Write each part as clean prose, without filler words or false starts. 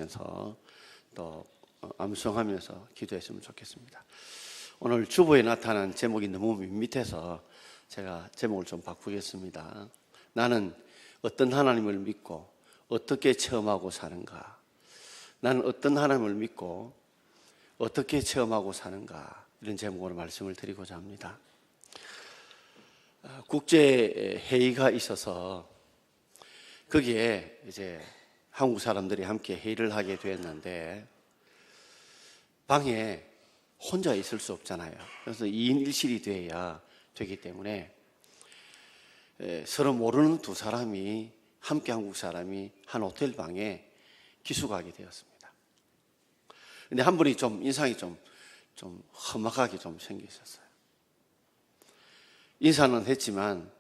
생각하시면서 또 암송하면서 기도했으면 좋겠습니다. 오늘 주보에 나타난 제목이 너무 밋밋해서 제가 제목을 좀 바꾸겠습니다. 나는 어떤 하나님을 믿고 어떻게 체험하고 사는가? 나는 어떤 하나님을 믿고 어떻게 체험하고 사는가? 이런 제목으로 말씀을 드리고자 합니다. 국제 회의가 있어서 거기에 이제 한국 사람들이 함께 회의를 하게 되었는데 방에 혼자 있을 수 없잖아요. 그래서 2인 1실이 돼야 되기 때문에 서로 모르는 두 사람이 함께 한국 사람이 한 호텔 방에 기숙하게 되었습니다. 근데 한 분이 좀 인상이 좀 험악하게 좀 생기셨어요. 인사는 했지만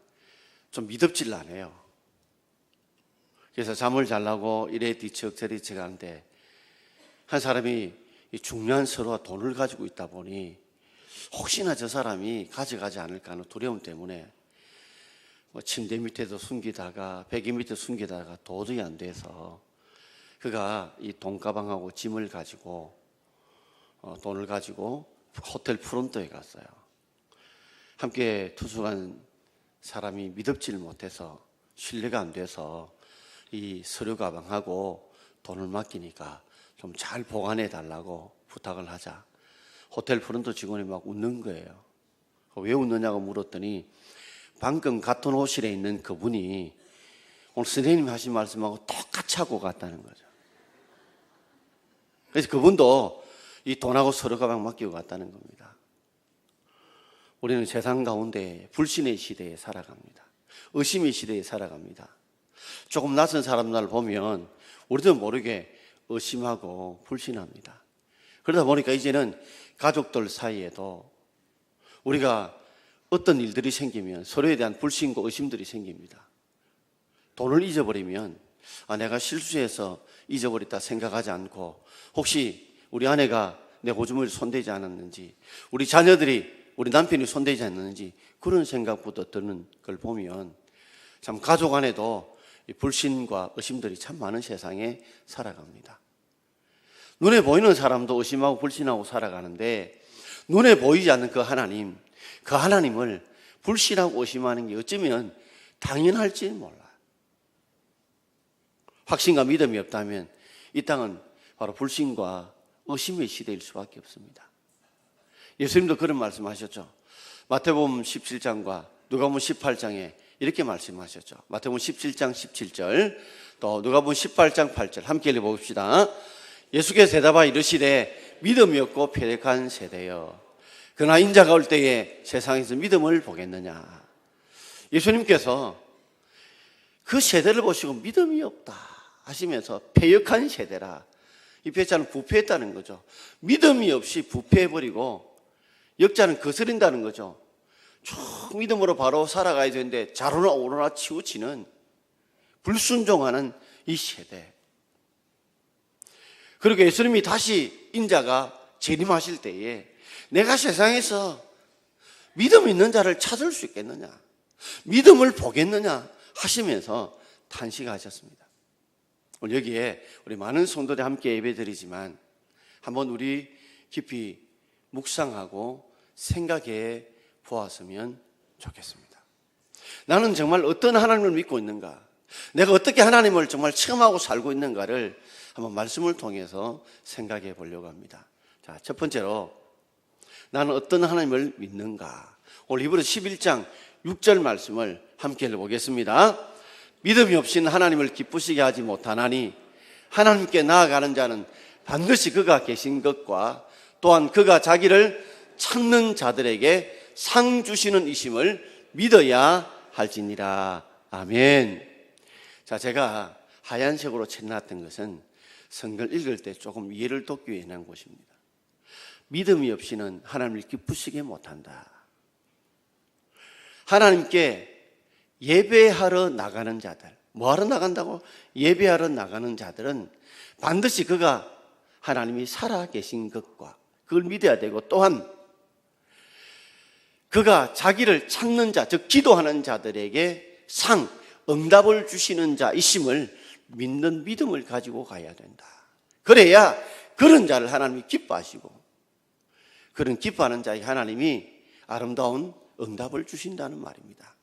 좀 미덥질 않아요. 그래서 잠을 자려고 이래 뒤척 저래 뒤척 하는데 한 사람이 중요한 서로가 돈을 가지고 있다 보니 혹시나 저 사람이 가져가지 않을까 하는 두려움 때문에 뭐 침대 밑에도 숨기다가 베개 밑에 숨기다가 도저히 안 돼서 그가 이 돈가방하고 짐을 가지고 돈을 가지고 호텔 프론트에 갔어요. 함께 투숙한 사람이 미덥지를 못해서 신뢰가 안 돼서 이 서류 가방하고 돈을 맡기니까 좀 잘 보관해 달라고 부탁을 하자 호텔 프론트 직원이 막 웃는 거예요. 왜 웃느냐고 물었더니 방금 같은 호실에 있는 그분이 오늘 선생님이 하신 말씀하고 똑같이 하고 갔다는 거죠. 그래서 그분도 이 돈하고 서류 가방 맡기고 갔다는 겁니다. 우리는 세상 가운데 불신의 시대에 살아갑니다. 의심의 시대에 살아갑니다. 조금 낯선 사람들을 보면 우리도 모르게 의심하고 불신합니다. 그러다 보니까 이제는 가족들 사이에도 우리가 어떤 일들이 생기면 서로에 대한 불신과 의심들이 생깁니다. 돈을 잊어버리면 내가 실수해서 잊어버렸다 생각하지 않고 혹시 우리 아내가 내 호주머니를 손대지 않았는지 우리 자녀들이 우리 남편이 손대지 않았는지 그런 생각부터 드는 걸 보면 참 가족 안에도 불신과 의심들이 참 많은 세상에 살아갑니다. 눈에 보이는 사람도 의심하고 불신하고 살아가는데 눈에 보이지 않는 그 하나님을 불신하고 의심하는 게 어쩌면 당연할지 몰라요. 확신과 믿음이 없다면 이 땅은 바로 불신과 의심의 시대일 수밖에 없습니다. 예수님도 그런 말씀하셨죠. 마태복음 17장과 누가복음 18장에 이렇게 말씀하셨죠. 마태복음 17장 17절 또 누가복음 18장 8절 함께 읽어봅시다. 예수께서 대답하여 이르시되 믿음이 없고 패역한 세대여 그러나 인자가 올 때에 세상에서 믿음을 보겠느냐. 예수님께서 그 세대를 보시고 믿음이 없다 하시면서 패역한 세대라. 이 패자는 부패했다는 거죠. 믿음이 없이 부패해버리고 역자는 거스린다는 거죠. 쭉 믿음으로 바로 살아가야 되는데 좌로나 우로나 치우치는 불순종하는 이 세대. 그리고 예수님이 다시 인자가 재림하실 때에 내가 세상에서 믿음 있는 자를 찾을 수 있겠느냐, 믿음을 보겠느냐 하시면서 탄식하셨습니다. 오늘 여기에 우리 많은 성도들이 함께 예배드리지만 한번 우리 깊이 묵상하고 생각해 보았으면 좋겠습니다. 나는 정말 어떤 하나님을 믿고 있는가, 내가 어떻게 하나님을 정말 체험하고 살고 있는가를 한번 말씀을 통해서 생각해 보려고 합니다. 자, 첫 번째로 나는 어떤 하나님을 믿는가. 오늘 히브리서 11장 6절 말씀을 함께 읽어보겠습니다. 믿음이 없이는 하나님을 기쁘시게 하지 못하나니 하나님께 나아가는 자는 반드시 그가 계신 것과 또한 그가 자기를 찾는 자들에게 상 주시는 이심을 믿어야 할지니라. 아멘. 자, 제가 하얀색으로 칠해놨던 것은 성경을 읽을 때 조금 이해를 돕기 위해 한 것입니다. 믿음이 없이는 하나님을 기쁘시게 못한다. 하나님께 예배하러 나가는 자들, 뭐하러 나간다고? 예배하러 나가는 자들은 반드시 그가 하나님이 살아계신 것과 그걸 믿어야 되고 또한 그가 자기를 찾는 자, 즉 기도하는 자들에게 응답을 주시는 자이심을 믿는 믿음을 가지고 가야 된다. 그래야 그런 자를 하나님이 기뻐하시고 그런 기뻐하는 자에게 하나님이 아름다운 응답을 주신다는 말입니다.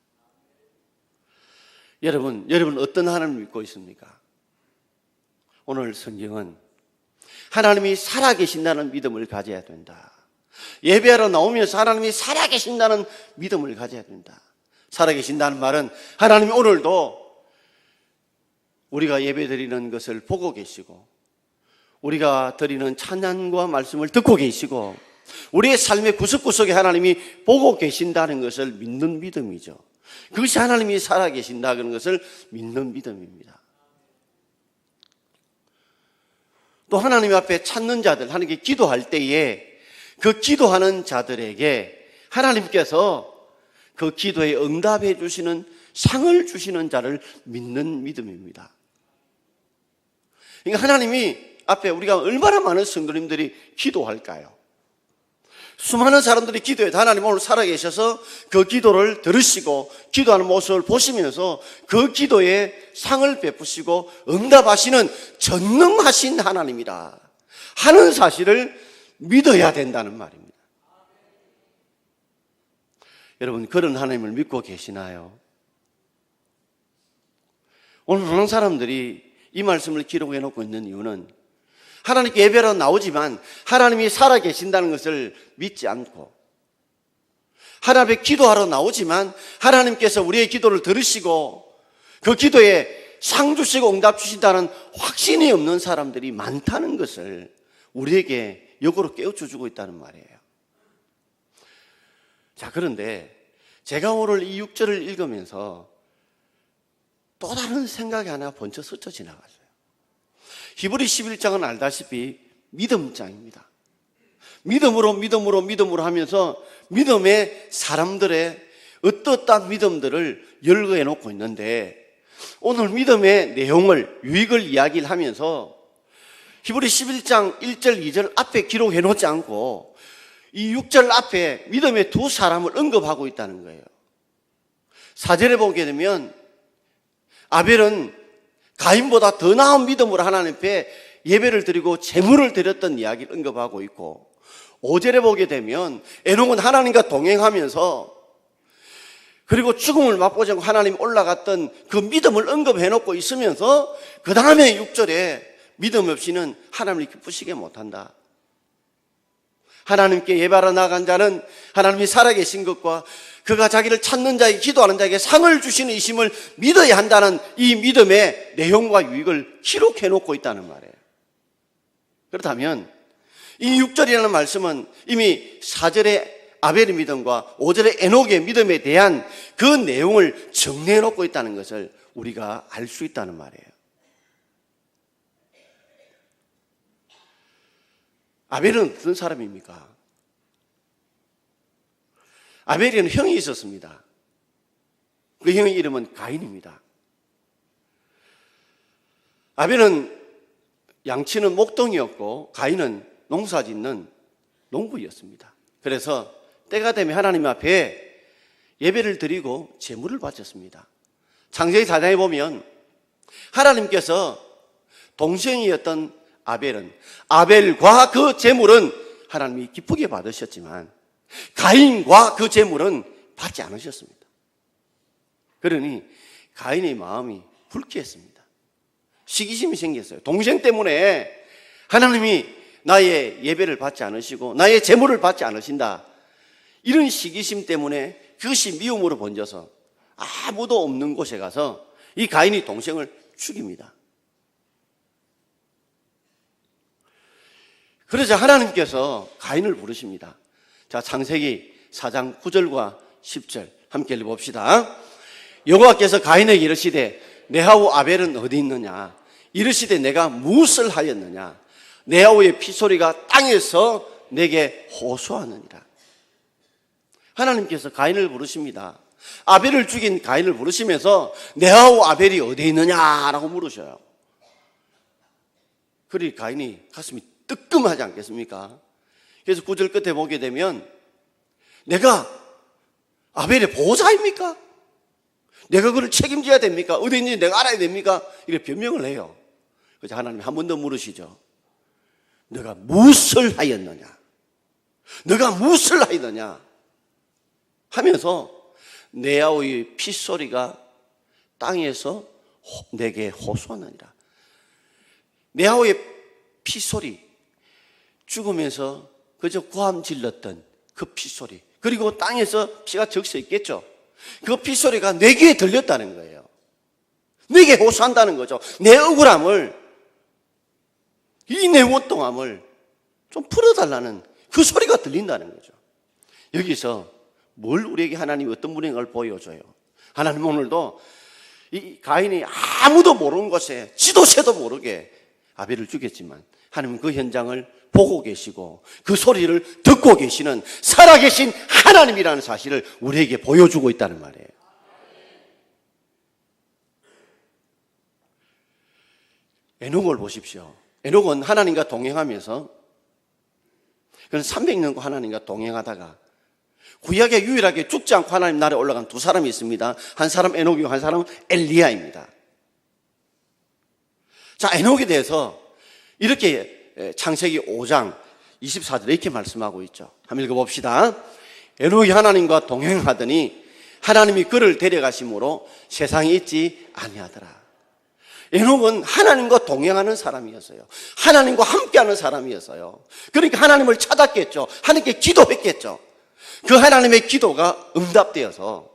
여러분 어떤 하나님을 믿고 있습니까? 오늘 성경은 하나님이 살아계신다는 믿음을 가져야 된다. 예배하러 나오면서 하나님이 살아계신다는 믿음을 가져야 된다. 살아계신다는 말은 하나님이 오늘도 우리가 예배드리는 것을 보고 계시고 우리가 드리는 찬양과 말씀을 듣고 계시고 우리의 삶의 구석구석에 하나님이 보고 계신다는 것을 믿는 믿음이죠. 그것이 하나님이 살아계신다는 것을 믿는 믿음입니다. 또 하나님 앞에 찾는 자들, 하나님께 기도할 때에 그 기도하는 자들에게 하나님께서 그 기도에 응답해 주시는 상을 주시는 자를 믿는 믿음입니다. 그러니까 하나님이 앞에 우리가 얼마나 많은 성도님들이 기도할까요? 수많은 사람들이 기도해도 하나님 오늘 살아계셔서 그 기도를 들으시고 기도하는 모습을 보시면서 그 기도에 상을 베푸시고 응답하시는 전능하신 하나님이다 하는 사실을 믿어야 된다는 말입니다. 여러분 그런 하나님을 믿고 계시나요? 오늘 많은 사람들이 이 말씀을 기록해 놓고 있는 이유는 하나님께 예배로 나오지만 하나님이 살아계신다는 것을 믿지 않고 하나님 앞에 기도하러 나오지만 하나님께서 우리의 기도를 들으시고 그 기도에 상 주시고 응답 주신다는 확신이 없는 사람들이 많다는 것을 우리에게 역으로 깨우쳐주고 있다는 말이에요. 자, 그런데 제가 오늘 이 6절을 읽으면서 또 다른 생각이 하나 번쩍 스쳐 지나갔어요. 히브리 11장은 알다시피 믿음장입니다. 믿음으로 하면서 믿음의 사람들의 어떠한 믿음들을 열거해 놓고 있는데 오늘 믿음의 내용을 유익을 이야기를 하면서 히브리 11장 1절 2절 앞에 기록해 놓지 않고 이 6절 앞에 믿음의 두 사람을 언급하고 있다는 거예요. 4절에 보게 되면 아벨은 가인보다 더 나은 믿음으로 하나님 앞에 예배를 드리고 제물을 드렸던 이야기를 언급하고 있고 5절에 보게 되면 에녹은 하나님과 동행하면서 그리고 죽음을 맛보지 않고 하나님 올라갔던 그 믿음을 언급해 놓고 있으면서 그 다음에 6절에 믿음 없이는 하나님을 기쁘시게 못한다. 하나님께 예배하러 나간 자는 하나님이 살아계신 것과 그가 자기를 찾는 자에게 기도하는 자에게 상을 주시는 이심을 믿어야 한다는 이 믿음의 내용과 유익을 기록해 놓고 있다는 말이에요. 그렇다면 이 6절이라는 말씀은 이미 4절의 아벨의 믿음과 5절의 에녹의 믿음에 대한 그 내용을 정리해 놓고 있다는 것을 우리가 알 수 있다는 말이에요. 아벨은 어떤 사람입니까? 아벨에는 형이 있었습니다. 그 형의 이름은 가인입니다. 아벨은 양치는 목동이었고 가인은 농사 짓는 농부였습니다. 그래서 때가 되면 하나님 앞에 예배를 드리고 제물을 바쳤습니다. 창세기 4장에 보면 하나님께서 동생이었던 아벨은 아벨과 그 제물은 하나님이 기쁘게 받으셨지만 가인과 그 제물은 받지 않으셨습니다. 그러니 가인의 마음이 불쾌했습니다. 시기심이 생겼어요. 동생 때문에 하나님이 나의 예배를 받지 않으시고 나의 제물을 받지 않으신다. 이런 시기심 때문에 그것이 미움으로 번져서 아무도 없는 곳에 가서 이 가인이 동생을 죽입니다. 그러자 하나님께서 가인을 부르십니다. 자, 창세기 4장 9절과 10절 함께 읽어봅시다. 여호와께서 가인에게 이르시되 내 아우 아벨은 어디 있느냐? 이르시되 내가 무엇을 하였느냐? 내 아우의 피소리가 땅에서 내게 호소하느니라. 하나님께서 가인을 부르십니다. 아벨을 죽인 가인을 부르시면서 내 아우 아벨이 어디 있느냐라고 물으셔요. 그러니 가인이 가슴이 뜨끔하지 않겠습니까? 그래서 9절 끝에 보게 되면 내가 아벨의 보호자입니까? 내가 그를 책임져야 됩니까? 어디 있는지 내가 알아야 됩니까? 이렇게 변명을 해요. 그래서 하나님 한 번 더 물으시죠. 너가 무엇을 하였느냐? 너가 무엇을 하였느냐? 하면서 내아우의 핏소리가 땅에서 내게 호소하느니라. 내아우의 핏소리, 죽으면서 그저 고함 질렀던 그 핏소리, 그리고 땅에서 피가 적셔 있겠죠. 그 핏소리가 내 귀에 들렸다는 거예요. 내게 호소한다는 거죠. 내 억울함을, 이 내 원통함을 좀 풀어달라는 그 소리가 들린다는 거죠. 여기서 뭘 우리에게 하나님이 어떤 분인 걸 보여줘요. 하나님 오늘도 이 가인이 아무도 모르는 곳에 지도새도 모르게 아벨을 죽였지만 하나님은 그 현장을 보고 계시고 그 소리를 듣고 계시는 살아계신 하나님이라는 사실을 우리에게 보여주고 있다는 말이에요. 에녹을 보십시오. 에녹은 하나님과 동행하면서, 그는 300년과 하나님과 동행하다가 구약에 유일하게 죽지 않고 하나님 나라에 올라간 두 사람이 있습니다. 한 사람 에녹이고 한 사람은 엘리야입니다. 자, 에녹에 대해서 이렇게 창세기 5장 24절에 이렇게 말씀하고 있죠. 한번 읽어봅시다. 에녹이 하나님과 동행하더니 하나님이 그를 데려가심으로 세상에 있지 아니하더라. 에녹은 하나님과 동행하는 사람이었어요. 하나님과 함께하는 사람이었어요. 그러니까 하나님을 찾았겠죠. 하나님께 기도했겠죠. 그 하나님의 기도가 응답되어서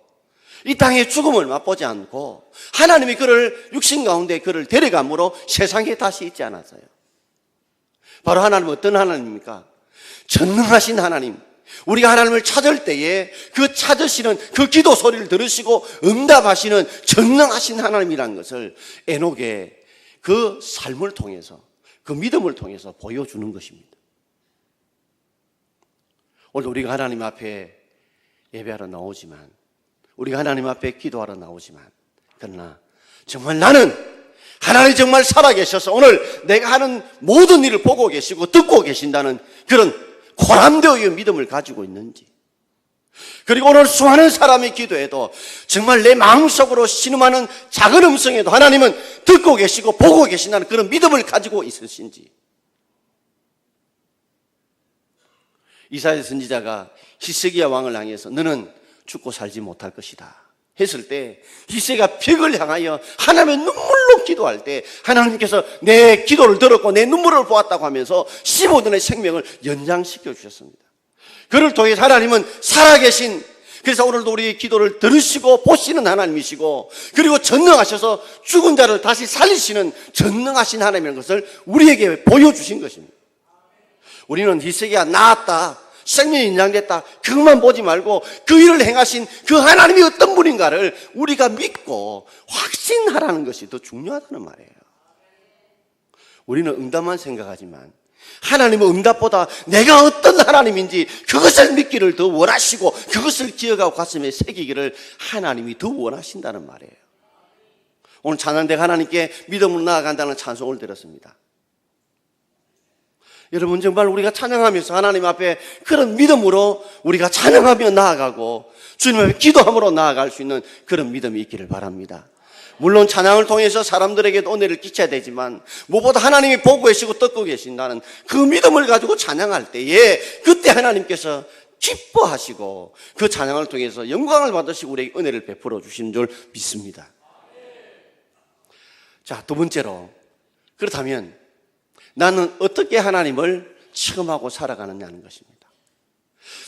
이 땅의 죽음을 맛보지 않고 하나님이 그를 육신 가운데 그를 데려감으로 세상에 다시 있지 않았어요. 바로 하나님은 어떤 하나님입니까? 전능하신 하나님. 우리가 하나님을 찾을 때에 그 찾으시는 그 기도 소리를 들으시고 응답하시는 전능하신 하나님이라는 것을 에녹의 그 삶을 통해서, 그 믿음을 통해서 보여주는 것입니다. 오늘 우리가 하나님 앞에 예배하러 나오지만, 우리가 하나님 앞에 기도하러 나오지만, 그러나 정말 나는 하나님이 정말 살아계셔서 오늘 내가 하는 모든 일을 보고 계시고 듣고 계신다는 그런 고람되어의 믿음을 가지고 있는지, 그리고 오늘 수많은 사람이 기도해도 정말 내 마음속으로 신음하는 작은 음성에도 하나님은 듣고 계시고 보고 계신다는 그런 믿음을 가지고 있으신지. 이사야 선지자가 히스기야 왕을 향해서 너는 죽고 살지 못할 것이다 했을 때 히스기야가 벽을 향하여 하나님의 눈물로 기도할 때 하나님께서 내 기도를 들었고 내 눈물을 보았다고 하면서 15년의 생명을 연장시켜 주셨습니다. 그를 통해 하나님은 살아계신, 그래서 오늘도 우리의 기도를 들으시고 보시는 하나님이시고, 그리고 전능하셔서 죽은 자를 다시 살리시는 전능하신 하나님이라는 것을 우리에게 보여주신 것입니다. 우리는 히스기야 나았다, 생명이 인장됐다, 그것만 보지 말고 그 일을 행하신 그 하나님이 어떤 분인가를 우리가 믿고 확신하라는 것이 더 중요하다는 말이에요. 우리는 응답만 생각하지만 하나님은 응답보다 내가 어떤 하나님인지 그것을 믿기를 더 원하시고 그것을 기억하고 가슴에 새기기를 하나님이 더 원하신다는 말이에요. 오늘 찬양대가 하나님께 믿음으로 나아간다는 찬송을 들었습니다. 여러분, 정말 우리가 찬양하면서 하나님 앞에 그런 믿음으로 우리가 찬양하며 나아가고 주님 앞에 기도함으로 나아갈 수 있는 그런 믿음이 있기를 바랍니다. 물론 찬양을 통해서 사람들에게도 은혜를 끼쳐야 되지만 무엇보다 하나님이 보고 계시고 듣고 계신다는 그 믿음을 가지고 찬양할 때에 그때 하나님께서 기뻐하시고 그 찬양을 통해서 영광을 받으시고 우리에게 은혜를 베풀어 주시는 줄 믿습니다. 자, 두 번째로, 그렇다면 나는 어떻게 하나님을 체험하고 살아가느냐는 것입니다.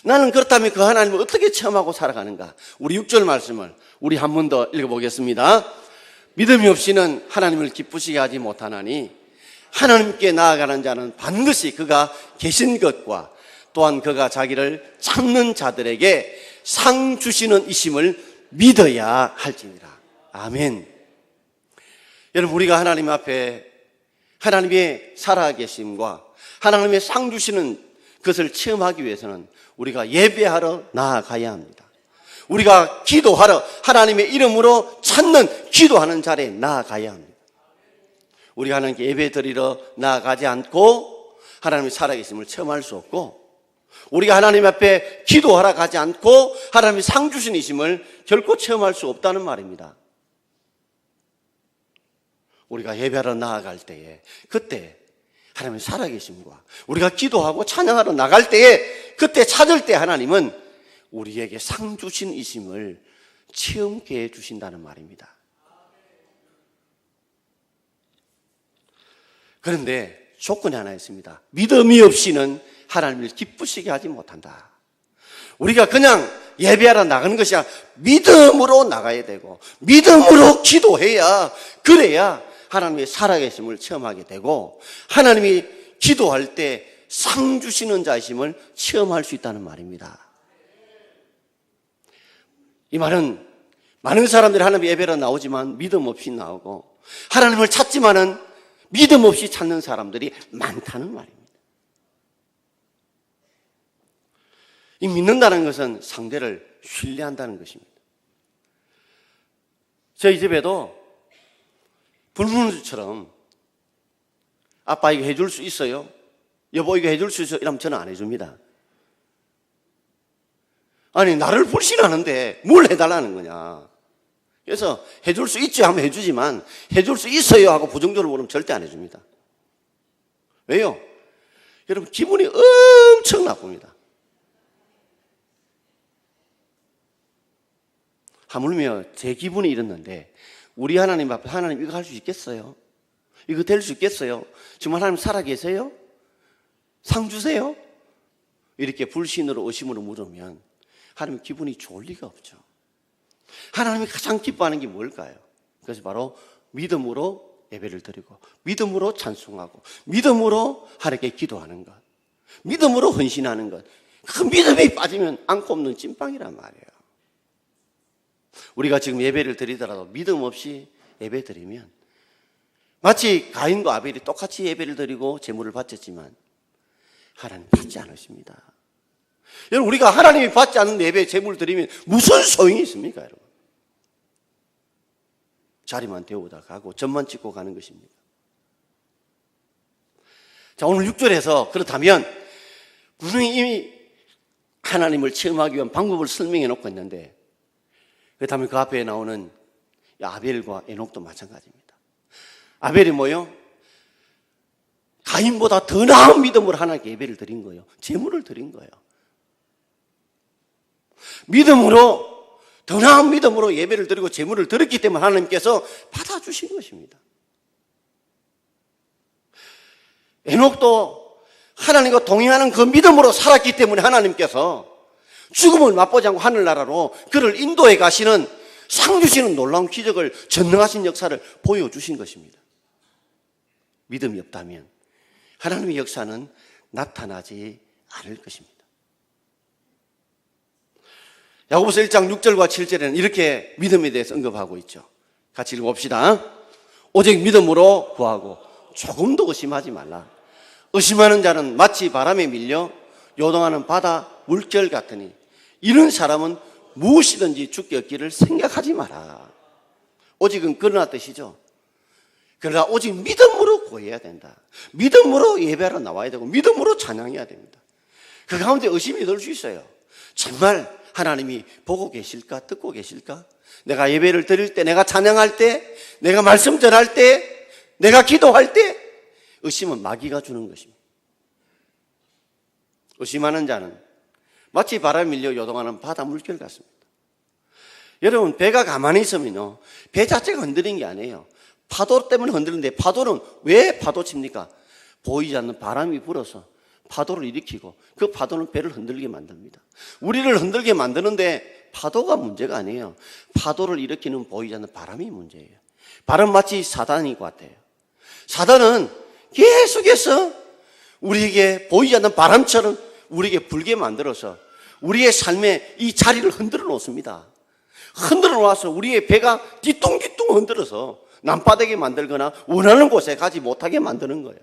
나는 그렇다면 그 하나님을 어떻게 체험하고 살아가는가? 우리 6절 말씀을 우리 한 번 더 읽어보겠습니다. 믿음이 없이는 하나님을 기쁘시게 하지 못하나니 하나님께 나아가는 자는 반드시 그가 계신 것과 또한 그가 자기를 찾는 자들에게 상 주시는 이심을 믿어야 할지니라. 아멘. 여러분, 우리가 하나님 앞에 하나님의 살아계심과 하나님의 상 주시는 것을 체험하기 위해서는 우리가 예배하러 나아가야 합니다. 우리가 기도하러 하나님의 이름으로 찾는 기도하는 자리에 나아가야 합니다. 우리가 하나님께 예배 드리러 나아가지 않고 하나님의 살아계심을 체험할 수 없고, 우리가 하나님 앞에 기도하러 가지 않고 하나님의 상 주시니심을 결코 체험할 수 없다는 말입니다. 우리가 예배하러 나아갈 때에 그때 하나님의 살아계심과 우리가 기도하고 찬양하러 나갈 때에 그때 찾을 때 하나님은 우리에게 상 주신 이심을 체험케 해 주신다는 말입니다. 그런데 조건이 하나 있습니다. 믿음이 없이는 하나님을 기쁘시게 하지 못한다. 우리가 그냥 예배하러 나가는 것이 아니라 믿음으로 나가야 되고 믿음으로 기도해야 그래야 하나님의 살아계심을 체험하게 되고 하나님이 기도할 때 상 주시는 자이심을 체험할 수 있다는 말입니다. 이 말은 많은 사람들이 하나님 예배로 나오지만 믿음 없이 나오고 하나님을 찾지만은 믿음 없이 찾는 사람들이 많다는 말입니다. 이 믿는다는 것은 상대를 신뢰한다는 것입니다. 저희 집에도 불문율처럼 아빠 이거 해줄 수 있어요? 여보 이거 해줄 수 있어요? 이러면 저는 안 해줍니다. 아니 나를 불신하는데 뭘 해달라는 거냐. 그래서 해줄 수 있죠 하면 해주지만 해줄 수 있어요 하고 부정적으로 물으면 절대 안 해줍니다. 왜요? 여러분 기분이 엄청 나쁩니다. 하물며 제 기분이 이랬는데 우리 하나님 앞에 하나님 이거 할 수 있겠어요? 이거 될 수 있겠어요? 정말 하나님 살아계세요? 상 주세요? 이렇게 불신으로 의심으로 물으면 하나님 기분이 좋을 리가 없죠. 하나님이 가장 기뻐하는 게 뭘까요? 그것이 바로 믿음으로 예배를 드리고 믿음으로 찬송하고 믿음으로 하나님께 기도하는 것, 믿음으로 헌신하는 것. 그 믿음이 빠지면 안고 없는 찐빵이란 말이에요. 우리가 지금 예배를 드리더라도 믿음 없이 예배 드리면 마치 가인과 아벨이 똑같이 예배를 드리고 제물을 바쳤지만 하나님 받지 않으십니다. 여러분 우리가 하나님이 받지 않는 예배에 제물을 드리면 무슨 소용이 있습니까? 여러분 자리만 데우다 가고 점만 찍고 가는 것입니다. 자 오늘 6절에서 그렇다면 분명히 이미 하나님을 체험하기 위한 방법을 설명해 놓고 있는데 그렇다면 그 앞에 나오는 아벨과 에녹도 마찬가지입니다. 아벨이 뭐요? 가인보다 더 나은 믿음으로 하나님께 예배를 드린 거예요. 제물을 드린 거예요. 믿음으로 더 나은 믿음으로 예배를 드리고 제물을 드렸기 때문에 하나님께서 받아주신 것입니다. 에녹도 하나님과 동행하는 그 믿음으로 살았기 때문에 하나님께서 죽음을 맛보지 않고 하늘나라로 그를 인도해 가시는 상 주시는 놀라운 기적을 전능하신 역사를 보여주신 것입니다. 믿음이 없다면 하나님의 역사는 나타나지 않을 것입니다. 야고보서 1장 6절과 7절에는 이렇게 믿음에 대해서 언급하고 있죠. 같이 읽어봅시다. 오직 믿음으로 구하고 조금도 의심하지 말라. 의심하는 자는 마치 바람에 밀려 요동하는 바다 물결 같으니 이런 사람은 무엇이든지 죽게 얻기를 생각하지 마라. 오직은 그러나 뜻이죠. 그러나 오직 믿음으로 구해야 된다. 믿음으로 예배하러 나와야 되고 믿음으로 찬양해야 됩니다. 그 가운데 의심이 들 수 있어요. 정말 하나님이 보고 계실까? 듣고 계실까? 내가 예배를 드릴 때, 내가 찬양할 때, 내가 말씀 전할 때, 내가 기도할 때 의심은 마귀가 주는 것입니다. 의심하는 자는 마치 바람에 밀려 요동하는 바다 물결 같습니다. 여러분 배가 가만히 있으면요 배 자체가 흔들린 게 아니에요. 파도 때문에 흔들리는데 파도는 왜 파도 칩니까? 보이지 않는 바람이 불어서 파도를 일으키고 그 파도는 배를 흔들게 만듭니다. 우리를 흔들게 만드는데 파도가 문제가 아니에요. 파도를 일으키는 보이지 않는 바람이 문제예요. 바람 마치 사단인 것 같아요. 사단은 계속해서 우리에게 보이지 않는 바람처럼 우리에게 불게 만들어서 우리의 삶의 이 자리를 흔들어 놓습니다. 흔들어 놓아서 우리의 배가 뒤뚱뒤뚱 흔들어서 남바닥에 만들거나 원하는 곳에 가지 못하게 만드는 거예요.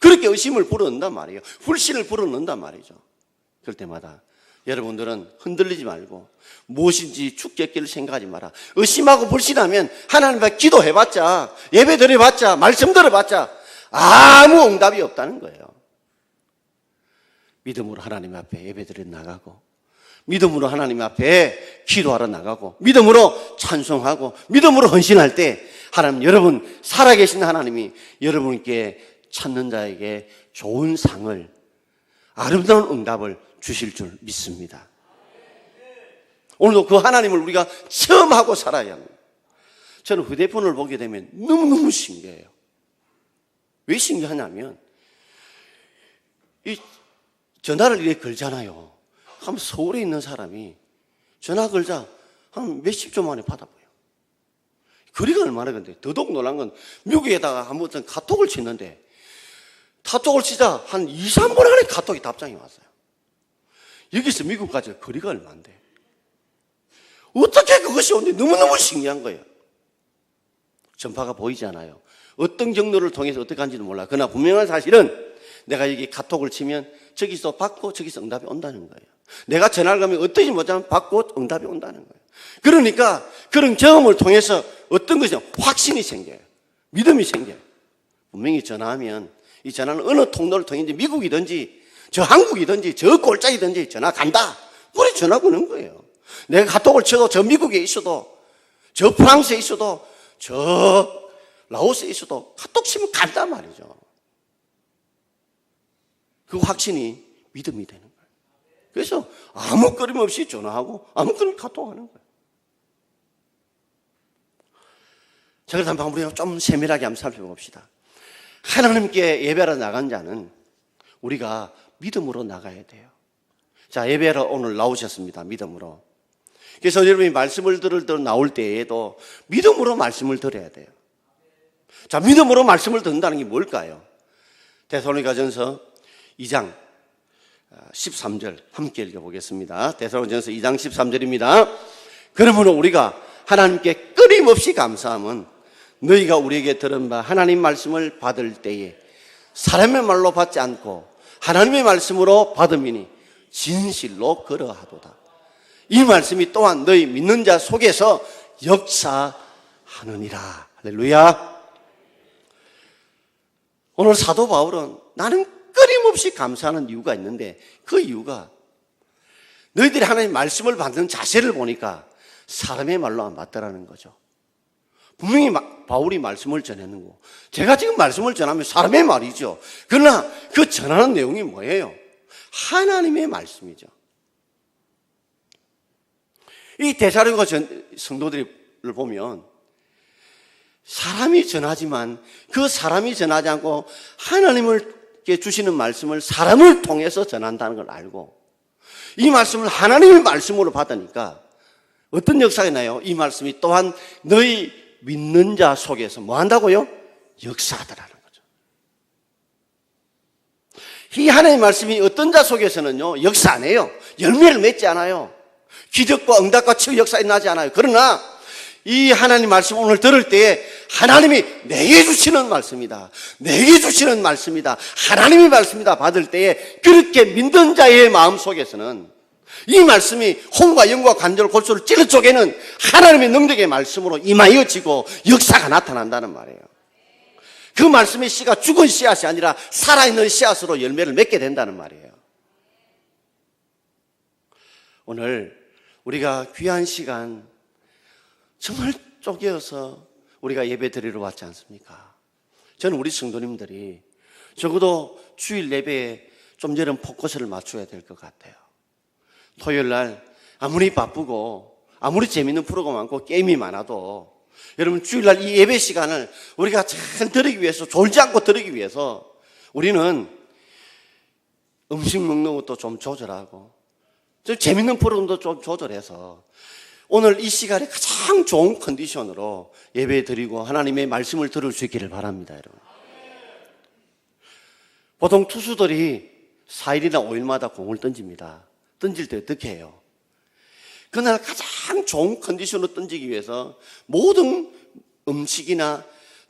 그렇게 의심을 불어넣는단 말이에요. 불신을 불어넣는단 말이죠. 그럴 때마다 여러분들은 흔들리지 말고 무엇인지 죽게 했기를 생각하지 마라. 의심하고 불신하면 하나님 앞에 기도해봤자 예배 드려봤자 말씀 들어봤자 아무 응답이 없다는 거예요. 믿음으로 하나님 앞에 예배 드려 나가고 믿음으로 하나님 앞에 기도하러 나가고 믿음으로 찬송하고 믿음으로 헌신할 때 하나님 여러분 살아계신 하나님이 여러분께 찾는 자에게 좋은 상을, 아름다운 응답을 주실 줄 믿습니다. 오늘도 그 하나님을 우리가 체험하고 살아야 합니다. 저는 휴대폰을 보게 되면 너무너무 신기해요. 왜 신기하냐면 이 전화를 이렇게 걸잖아요. 그럼 서울에 있는 사람이 전화 걸자 한 몇십 초 만에 받아봐요. 거리가 얼마나 근데 더더욱 놀란 건 미국에다가 한번 카톡을 치는데 카톡을 치자 한 2, 3분 안에 카톡이 답장이 왔어요. 여기서 미국까지 거리가 얼마인데 어떻게 그것이 오는지 너무너무 신기한 거예요. 전파가 보이지 않아요. 어떤 경로를 통해서 어떻게 하는지도 몰라. 그러나 분명한 사실은 내가 여기 카톡을 치면 저기서 받고 저기서 응답이 온다는 거예요. 내가 전화를 가면 어떠지 못하면 받고 응답이 온다는 거예요. 그러니까 그런 경험을 통해서 어떤 것이 확신이 생겨요. 믿음이 생겨요. 분명히 전화하면 이 전화는 어느 통로를 통해서 미국이든지 저 한국이든지 저 꼴짝이든지 전화 간다. 우리 전화 거는 거예요. 내가 카톡을 쳐도 저 미국에 있어도 저 프랑스에 있어도 저 라오스에 있어도 카톡 치면 간단 말이죠. 그 확신이 믿음이 되는 거예요. 그래서 아무 거림 없이 전화하고 아무 거림 카톡하는 거예요. 자, 그래서 한번 우리가 좀 세밀하게 한번 살펴봅시다. 하나님께 예배하러 나간 자는 우리가 믿음으로 나가야 돼요. 자, 예배하러 오늘 나오셨습니다. 믿음으로. 그래서 여러분이 말씀을 들을 때 나올 때에도 믿음으로 말씀을 들어야 돼요. 자, 믿음으로 말씀을 듣는다는 게 뭘까요? 데살로니가전서 2장 13절 함께 읽어보겠습니다. 데살로니가전서 2장 13절입니다. 그러므로 우리가 하나님께 끊임없이 감사함은 너희가 우리에게 들은 바 하나님 말씀을 받을 때에 사람의 말로 받지 않고 하나님의 말씀으로 받음이니 진실로 그러하도다. 이 말씀이 또한 너희 믿는 자 속에서 역사하느니라. 할렐루야. 오늘 사도 바울은 나는 끊임없이 감사하는 이유가 있는데 그 이유가 너희들이 하나님 말씀을 받는 자세를 보니까 사람의 말로 안 받더라는 거죠. 분명히 바울이 말씀을 전하는 거. 제가 지금 말씀을 전하면 사람의 말이죠. 그러나 그 전하는 내용이 뭐예요? 하나님의 말씀이죠. 이 데살로니가 성도들을 보면 사람이 전하지만 그 사람이 전하지 않고 하나님께 주시는 말씀을 사람을 통해서 전한다는 걸 알고 이 말씀을 하나님의 말씀으로 받으니까 어떤 역사가 나요? 이 말씀이 또한 너희 믿는 자 속에서 뭐 한다고요? 역사하더라는 거죠. 이 하나님의 말씀이 어떤 자 속에서는요, 역사 안 해요. 열매를 맺지 않아요. 기적과 응답과 치유 역사에 나지 않아요. 그러나 이 하나님 말씀 오늘 들을 때에 하나님이 내게 주시는 말씀이다. 내게 주시는 말씀이다. 하나님의 말씀이다. 받을 때에 그렇게 믿는 자의 마음 속에서는 이 말씀이 혼과 영과 관절 골수를 찌를 쪽에는 하나님의 능력의 말씀으로 임하여지고 역사가 나타난다는 말이에요. 그 말씀의 씨가 죽은 씨앗이 아니라 살아있는 씨앗으로 열매를 맺게 된다는 말이에요. 오늘 우리가 귀한 시간 정말 쪼개어서 우리가 예배 드리러 왔지 않습니까? 저는 우리 성도님들이 적어도 주일 예배에 좀 이런 포커스를 맞춰야 될 것 같아요. 토요일 날 아무리 바쁘고 아무리 재밌는 프로그램 많고 게임이 많아도 여러분 주일 날 이 예배 시간을 우리가 잘 들으기 위해서 졸지 않고 들으기 위해서 우리는 음식 먹는 것도 좀 조절하고 좀 재밌는 프로그램도 좀 조절해서 오늘 이 시간에 가장 좋은 컨디션으로 예배 드리고 하나님의 말씀을 들을 수 있기를 바랍니다, 여러분. 보통 투수들이 4일이나 5일마다 공을 던집니다. 던질 때 어떻게 해요? 그날 가장 좋은 컨디션으로 던지기 위해서 모든 음식이나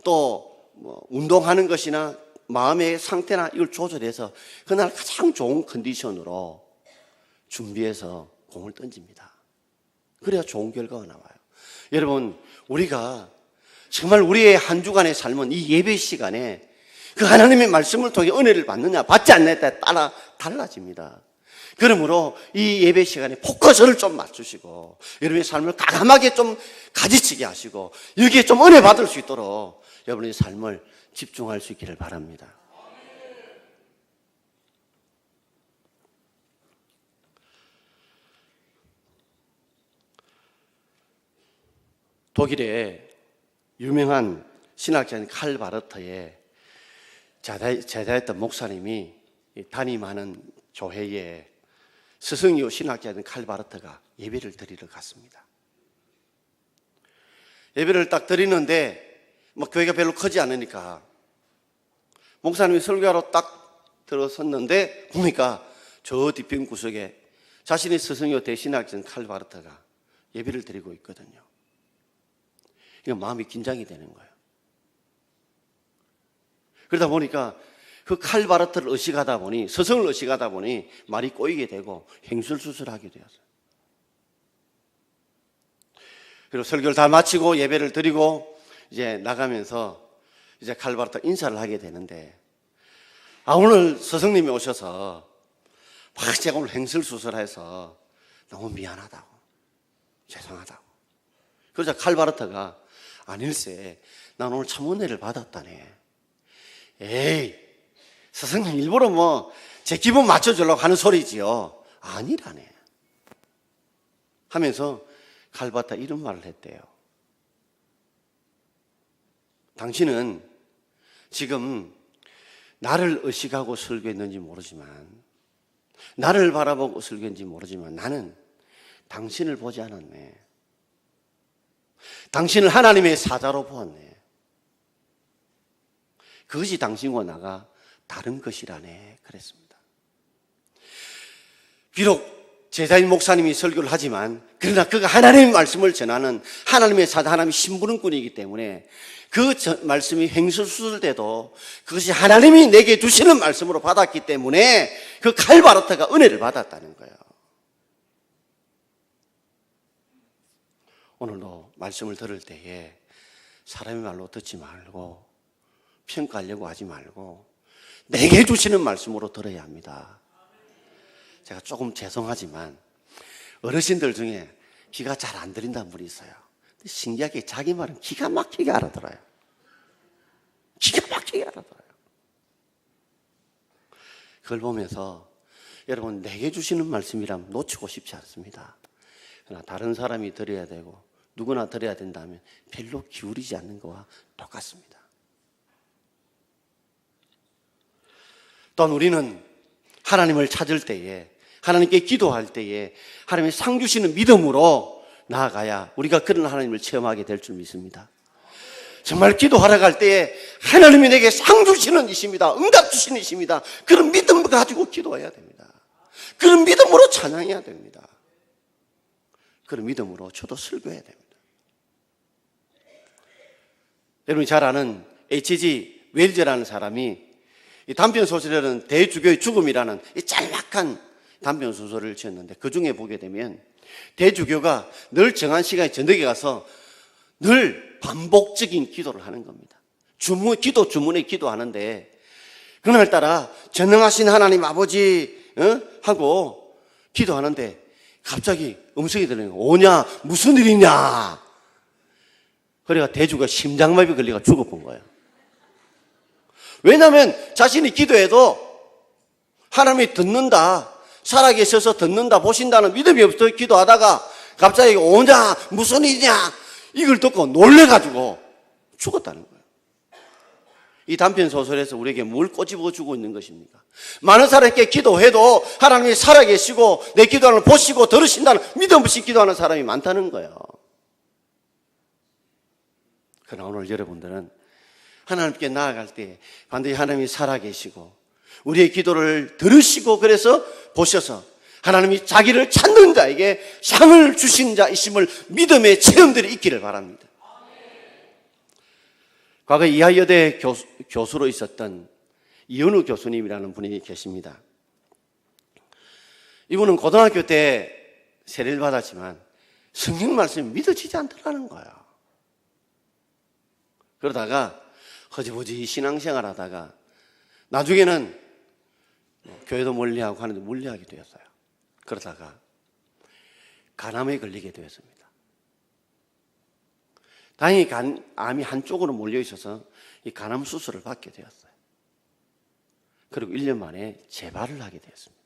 또 뭐 운동하는 것이나 마음의 상태나 이걸 조절해서 그날 가장 좋은 컨디션으로 준비해서 공을 던집니다. 그래야 좋은 결과가 나와요. 여러분, 우리가 정말 우리의 한 주간의 삶은 이 예배 시간에 그 하나님의 말씀을 통해 은혜를 받느냐 받지 않느냐에 따라 달라집니다. 그러므로 이 예배 시간에 포커스를 좀 맞추시고 여러분의 삶을 과감하게 좀 가지치게 하시고 여기에 좀 은혜 받을 수 있도록 여러분의 삶을 집중할 수 있기를 바랍니다. 독일의 유명한 신학자인 칼 바르트의 제자였던 목사님이 담임하는 교회에 스승이요 신학자인 칼 바르트가 예배를 드리러 갔습니다. 예배를 딱 드리는데 교회가 별로 크지 않으니까 목사님이 설교하러 딱 들어섰는데 보니까 저 뒤편 구석에 자신의 스승이요 대신학자인 칼 바르트가 예배를 드리고 있거든요. 이거 마음이 긴장이 되는 거예요. 그러다 보니까 그 칼 바르트를 의식하다 보니, 스승을 의식하다 보니 말이 꼬이게 되고 행설수설하게 되었어요. 그리고 설교를 다 마치고 예배를 드리고 이제 나가면서 이제 칼 바르트 인사를 하게 되는데, 오늘 스승님이 오셔서 제가 오늘 행설수설해서 너무 미안하다고, 죄송하다고. 그러자 칼 바르트가 아닐세, 난 오늘 참 은혜를 받았다네. 에이, 스승님 일부러 제 기분 맞춰주려고 하는 소리지요. 아니라네. 하면서 칼 바르트가 이런 말을 했대요. 당신은 지금 나를 의식하고 설교했는지 모르지만, 나를 바라보고 설교했는지 모르지만 나는 당신을 보지 않았네. 당신을 하나님의 사자로 보았네. 그것이 당신과 나가 다른 것이라네. 그랬습니다. 비록 제자인 목사님이 설교를 하지만, 그러나 그가 하나님의 말씀을 전하는 하나님의 사자, 하나님의 심부름꾼이기 때문에 그 말씀이 행설수설돼도 그것이 하나님이 내게 주시는 말씀으로 받았기 때문에 그 칼 바르트가 은혜를 받았다는 거예요. 오늘도 말씀을 들을 때에 사람의 말로 듣지 말고 평가하려고 하지 말고 내게 주시는 말씀으로 들어야 합니다. 제가 조금 죄송하지만 어르신들 중에 귀가 잘 안 들린다는 분이 있어요. 신기하게 자기 말은 기가 막히게 알아들어요. 기가 막히게 알아들어요. 그걸 보면서 여러분, 내게 주시는 말씀이라면 놓치고 싶지 않습니다. 그러나 다른 사람이 들어야 되고 누구나 들어야 된다면 별로 기울이지 않는 것과 똑같습니다. 또한 우리는 하나님을 찾을 때에, 하나님께 기도할 때에 하나님의 상 주시는 믿음으로 나아가야 우리가 그런 하나님을 체험하게 될 줄 믿습니다. 정말 기도하러 갈 때에 하나님이 내게 상 주시는 이십니다. 응답 주시는 이십니다. 그런 믿음을 가지고 기도해야 됩니다. 그런 믿음으로 찬양해야 됩니다. 그런 믿음으로 저도 설교해야 됩니다. 여러분이 잘 아는 H.G. 웰즈라는 사람이 이 단편 소설에는 대주교의 죽음이라는 이 짤막한 단편 소설을 지었는데, 그 중에 보게 되면 대주교가 늘 정한 시간에 저녁에 가서 늘 반복적인 기도를 하는 겁니다. 기도 주문에 기도하는데, 그날따라 전능하신 하나님 아버지 하고 기도하는데 갑자기 음성이 들리는 거예요. 오냐, 무슨 일이냐. 그래가 대주가 심장마비 걸리가 죽어본 거예요. 왜냐하면 자신이 기도해도 하나님이 듣는다, 살아계셔서 듣는다, 보신다는 믿음이 없어 기도하다가 갑자기 오냐, 무슨 일이냐, 이걸 듣고 놀래가지고 죽었다는 거예요. 이 단편 소설에서 우리에게 뭘 꼬집어 주고 있는 것입니까? 많은 사람에게 기도해도 하나님이 살아계시고 내 기도를 보시고 들으신다는 믿음 없이 기도하는 사람이 많다는 거예요. 그러나 오늘 여러분들은 하나님께 나아갈 때 반드시 하나님이 살아계시고 우리의 기도를 들으시고 그래서 보셔서 하나님이 자기를 찾는 자에게 상을 주신 자이심을 믿음의 체험들이 있기를 바랍니다. 과거 이하여대 교수로 있었던 이현우 교수님이라는 분이 계십니다. 이분은 고등학교 때 세례를 받았지만 성경 말씀이 믿어지지 않더라는 거예요. 그러다가 허지부지 신앙생활 하다가 나중에는 교회도 멀리하고 하는데 멀리하게 되었어요. 그러다가 간암에 걸리게 되었습니다. 다행히 암이 한쪽으로 몰려 있어서 이 간암 수술을 받게 되었어요. 그리고 1년 만에 재발을 하게 되었습니다.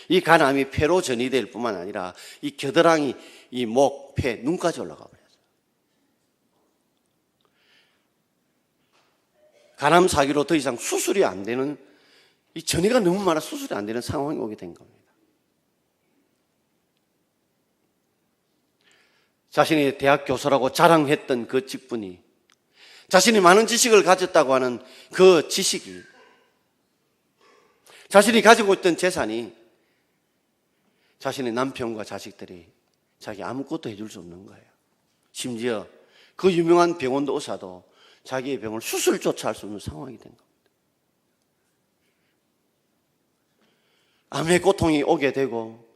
이 간암이 폐로 전이될 뿐만 아니라 이 겨드랑이, 이 목, 폐, 눈까지 올라가 버렸어요. 간암 사기로 더 이상 수술이 안 되는, 이 전이가 너무 많아 수술이 안 되는 상황이 오게 된 겁니다. 자신이 대학 교수라고 자랑했던 그 직분이, 자신이 많은 지식을 가졌다고 하는 그 지식이, 자신이 가지고 있던 재산이 자신의 남편과 자식들이 자기 아무것도 해줄 수 없는 거예요. 심지어 그 유명한 병원도 의사도 자기의 병을 수술조차 할 수 없는 상황이 된 겁니다. 암의 고통이 오게 되고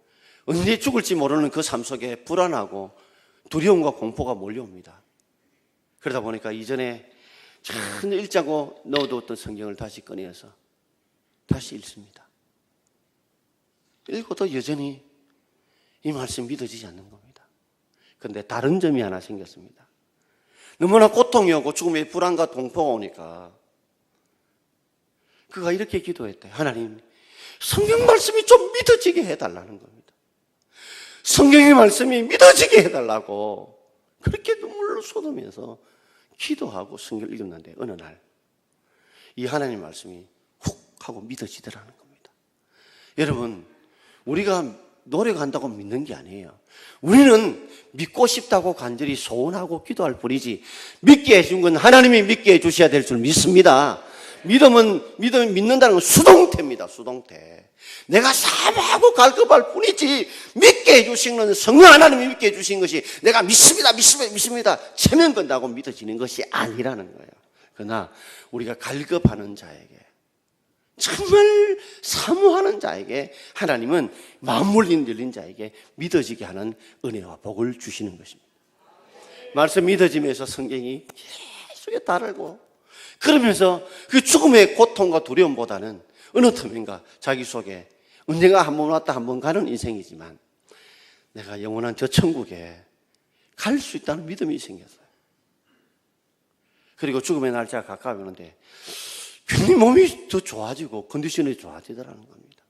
언제 죽을지 모르는 그 삶 속에 불안하고 두려움과 공포가 몰려옵니다. 그러다 보니까 이전에 참 읽자고 넣어두었던 성경을 다시 꺼내서 다시 읽습니다. 읽어도 여전히 이 말씀 믿어지지 않는 겁니다. 그런데 다른 점이 하나 생겼습니다. 너무나 고통이 오고 죽음의 불안과 공포가 오니까 그가 이렇게 기도했대요. 하나님, 성경 말씀이 좀 믿어지게 해달라는 겁니다. 성경의 말씀이 믿어지게 해달라고 그렇게 눈물로 쏟으면서 기도하고 성경을 읽었는데 어느 날 이 하나님의 말씀이 훅 하고 믿어지더라는 겁니다. 여러분, 우리가 노력한다고 믿는 게 아니에요. 우리는 믿고 싶다고 간절히 소원하고 기도할 뿐이지 믿게 해준 건 하나님이 믿게 해주셔야 될 줄 믿습니다. 믿음은 믿는다는 건 수동태입니다. 수동태. 내가 사모하고 갈급할 뿐이지 믿게 해주신 건 성령 하나님이 믿게 해주신 것이 내가 믿습니다 체면 건다고 믿어지는 것이 아니라는 거예요. 그러나 우리가 갈급하는 자에게, 정말 사모하는 자에게 하나님은 마음을 열린 자에게 믿어지게 하는 은혜와 복을 주시는 것입니다. 말씀 믿어지면서 성경이 계속 다르고, 그러면서 그 죽음의 고통과 두려움보다는 어느 틈인가 자기 속에 언젠가 한 번 왔다 한 번 가는 인생이지만 내가 영원한 저 천국에 갈 수 있다는 믿음이 생겼어요. 그리고 죽음의 날짜가 가까이 오는데 괜히 몸이 더 좋아지고 컨디션이 좋아지더라는 겁니다.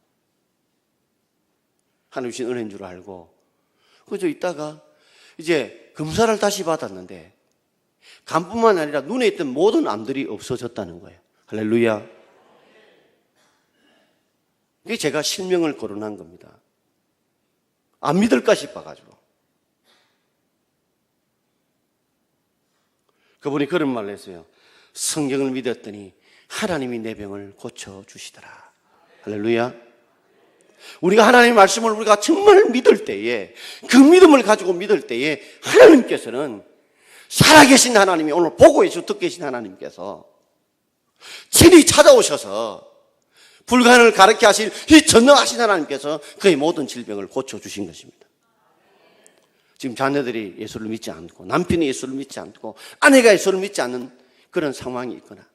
하나님 주신 은혜인 줄 알고 그저 있다가 이제 검사를 다시 받았는데 간뿐만 아니라 눈에 있던 모든 암들이 없어졌다는 거예요. 할렐루야. 이게 제가 실명을 거론한 겁니다. 안 믿을까 싶어가지고. 그분이 그런 말을 했어요. 성경을 믿었더니 하나님이 내 병을 고쳐주시더라. 할렐루야. 우리가 하나님의 말씀을 우리가 정말 믿을 때에, 그 믿음을 가지고 믿을 때에 하나님께서는, 살아계신 하나님이, 오늘 보고 계시고 듣고 계신 하나님께서 친히 찾아오셔서 불가능을 가르쳐 하실 이 전능하신 하나님께서 그의 모든 질병을 고쳐주신 것입니다. 지금 자녀들이 예수를 믿지 않고, 남편이 예수를 믿지 않고, 아내가 예수를 믿지 않는 그런 상황이 있거나,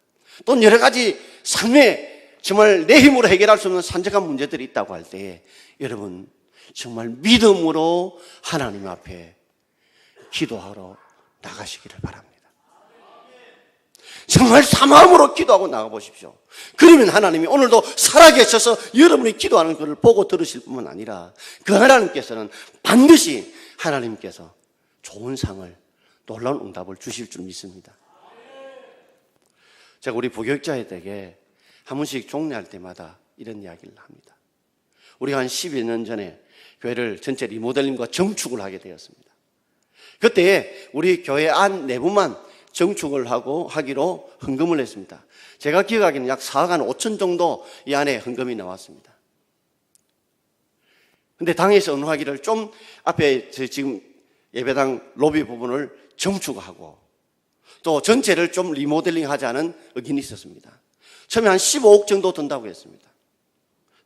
또 여러 가지 삶에 정말 내 힘으로 해결할 수 없는 산적한 문제들이 있다고 할 때, 여러분 정말 믿음으로 하나님 앞에 기도하러 나가시기를 바랍니다. 정말 사마음으로 기도하고 나가보십시오. 그러면 하나님이 오늘도 살아계셔서 여러분이 기도하는 것을 보고 들으실 뿐만 아니라 그 하나님께서는 반드시 하나님께서 좋은 상을, 놀라운 응답을 주실 줄 믿습니다. 제가 우리 부교육자들에게 한 번씩 종례할 때마다 이런 이야기를 합니다. 우리가 한 10여 년 전에 교회를 전체 리모델링과 정축을 하게 되었습니다. 그때 우리 교회 안 내부만 정축을 하기로 헌금을 했습니다. 제가 기억하기에는 약 4억 한 5천 정도 이 안에 헌금이 나왔습니다. 근데 당에서 언호하기를 좀 앞에 지금 예배당 로비 부분을 정축하고 또 전체를 좀 리모델링 하자는 의견이 있었습니다. 처음에 한 15억 정도 든다고 했습니다.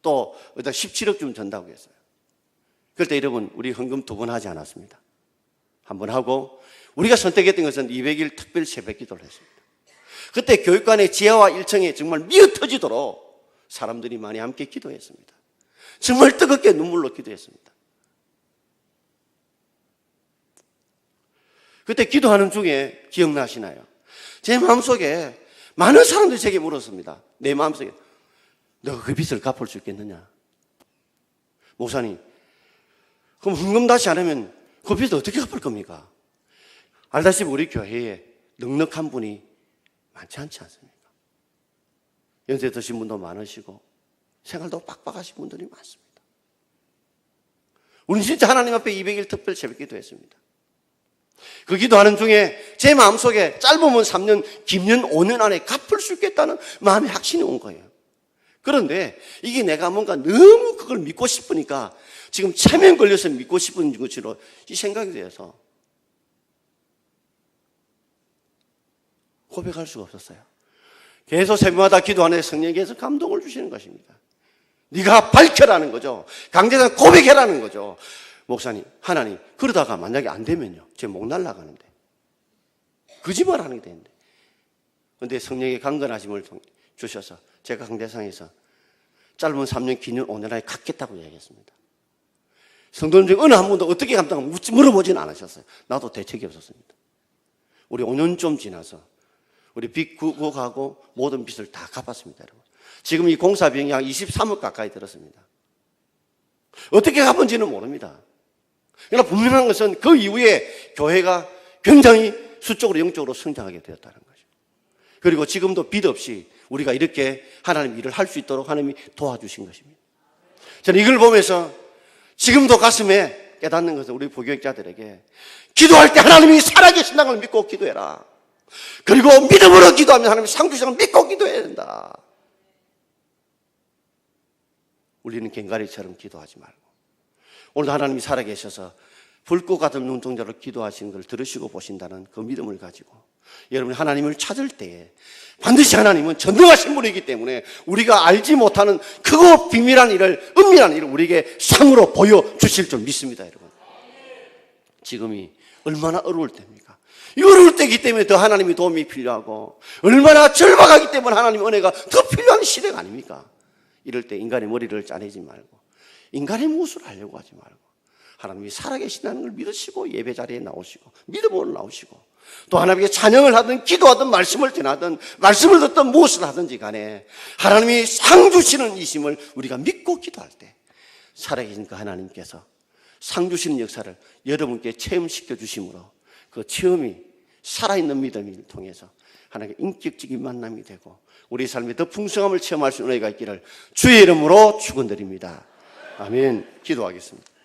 또 17억 좀 든다고 했어요. 그럴 때 여러분, 우리 헌금 2번 하지 않았습니다. 한 번 하고, 우리가 선택했던 것은 200일 특별 새벽 기도를 했습니다. 그때 교육관의 지하와 1층에 정말 미어터지도록 사람들이 많이 함께 기도했습니다. 정말 뜨겁게 눈물로 기도했습니다. 그때 기도하는 중에 기억나시나요? 제 마음속에 많은 사람들이 제게 물었습니다. 내 마음속에, 너가 그 빚을 갚을 수 있겠느냐? 목사님, 그럼 헌금 다시 안 하면 그 빚을 어떻게 갚을 겁니까? 알다시피 우리 교회에 넉넉한 분이 많지 않지 않습니까? 연세 드신 분도 많으시고 생활도 빡빡하신 분들이 많습니다. 우리는 진짜 하나님 앞에 200일 특별 새벽 기도했습니다. 그 기도하는 중에 제 마음속에 짧으면 3년, 길면 5년 안에 갚을 수 있겠다는 마음의 확신이 온 거예요. 그런데 이게 내가 뭔가 너무 그걸 믿고 싶으니까 지금 체면 걸려서 믿고 싶은 것으로 이 생각이 되어서 고백할 수가 없었어요. 계속 새벽마다 기도하는 성령께서 감동을 주시는 것입니다. 네가 밝혀라는 거죠. 강제상 고백해라는 거죠. 목사님, 하나님, 그러다가 만약에 안 되면요, 제 목 날아가는데, 거짓말 하는 게 되는데. 그런데 성령의 강건하심을 주셔서 제가 강대상에서 짧은 3년, 긴 5년 안에 갖겠다고 이야기했습니다. 성도님 중에 어느 한 분도 어떻게 감당하면 물어보지는 않으셨어요. 나도 대책이 없었습니다. 우리 5년 좀 지나서 우리 빚 구국하고 모든 빚을 다 갚았습니다, 여러분. 지금 이 공사 비용이 한 23억 가까이 들었습니다. 어떻게 갚은지는 모릅니다. 그러나 분명한 것은 그 이후에 교회가 굉장히 수적으로 영적으로 성장하게 되었다는 거죠. 그리고 지금도 빚 없이 우리가 이렇게 하나님 일을 할 수 있도록 하나님이 도와주신 것입니다. 저는 이걸 보면서 지금도 가슴에 깨닫는 것은 우리 부교육자들에게 기도할 때 하나님이 살아계신다는 걸 믿고 기도해라. 그리고 믿음으로 기도하면 하나님이 상 주시는 걸 믿고 기도해야 된다. 우리는 갱가리처럼 기도하지 말고 오늘 하나님이 살아계셔서 불꽃 같은 눈동자로 기도하시는 걸 들으시고 보신다는 그 믿음을 가지고 여러분이 하나님을 찾을 때에 반드시 하나님은 전능하신 분이기 때문에 우리가 알지 못하는 크고 비밀한 일을, 은밀한 일을 우리에게 상으로 보여주실 줄 믿습니다, 여러분. 지금이 얼마나 어려울 때입니까? 이 어려울 때이기 때문에 더 하나님의 도움이 필요하고 얼마나 절박하기 때문에 하나님의 은혜가 더 필요한 시대가 아닙니까? 이럴 때 인간의 머리를 짜내지 말고 인간의 무엇을 하려고 하지 말고 하나님이 살아계신다는 걸 믿으시고 예배 자리에 나오시고 믿음으로 나오시고 또 하나님께 찬양을 하든 기도하든 말씀을 전하든 말씀을 듣든 무엇을 하든지 간에 하나님이 상 주시는 이심을 우리가 믿고 기도할 때 살아계신 그 하나님께서 상 주시는 역사를 여러분께 체험시켜 주심으로 그 체험이 살아있는 믿음을 통해서 하나님의 인격적인 만남이 되고 우리 삶의 더 풍성함을 체험할 수 있는 은혜가 있기를 주의 이름으로 축원드립니다. 아멘. 기도하겠습니다.